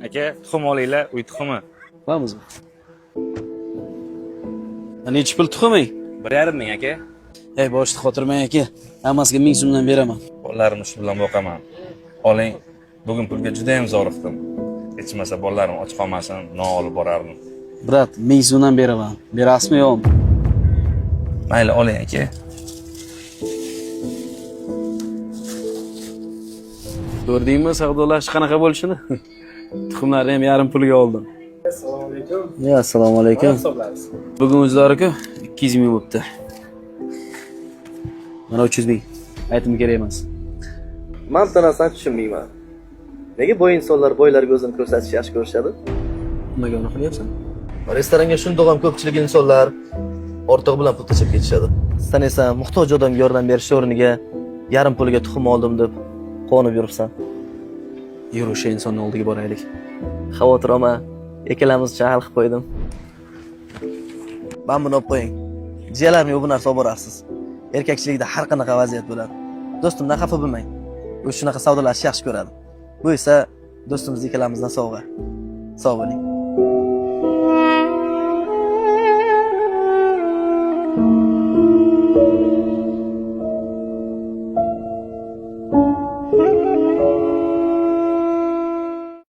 Aka, tuxum olinglar, uy tuxumi. Bo'lamizmi? Necha pul tuxuming? 1,5 ming aka. Ey, boshni xotirmang aka. Hammasiga 1000 so'mdan beraman. Bolalarimni shu bilan boqaman. Oling, bugun pulga juda ham zoriqdim. Hech bo'lmasa bolalarim och qolmasin, non olib borardim. Brat, 1000 so'mdan beraman. Berasizmi yo'qmi? Mayli, oling aka. Ko'rdingmi savdolash qanaqa bo'lishini? Tuxumlarni ham yarim pulga oldim. Assalomu alaykum. Ya, assalomu alaykum. Hisoblaymiz. Bugun o'zlari-ku 200 ming bo'libdi. Mana 300 ming. Aytimi kerak emas. Men bu narsani tushunmayman. Nega boy insonlar boylarga o'zini ko'rsatishni yaxshi ko'rishadi? Nimaga uni qilyapsan? Restoranga shundoq ham ko'pchilik insonlar ortig'i bilan pul tashib ketishadi. Sen esa muhtoj odamga yordam berish o'rniga yarim pulga tuxum oldim deb qonib yuribsan. Yur, o'sha insonning oldiga boraylik. Xavotir olma, ikkalamiz uchun hal qilib qo'ydim. Men buni olib qo'ying. Jiyalarni bu narsa olib borasiz. Erkakchilikda har qanaqa vaziyat bo'ladi. Do'stimdan xafa bo'lmang. U shunaqa savdolashni yaxshi ko'radi. Bu esa do'stimiz ikkalamizdan sovg'a. Sog' bo'ling.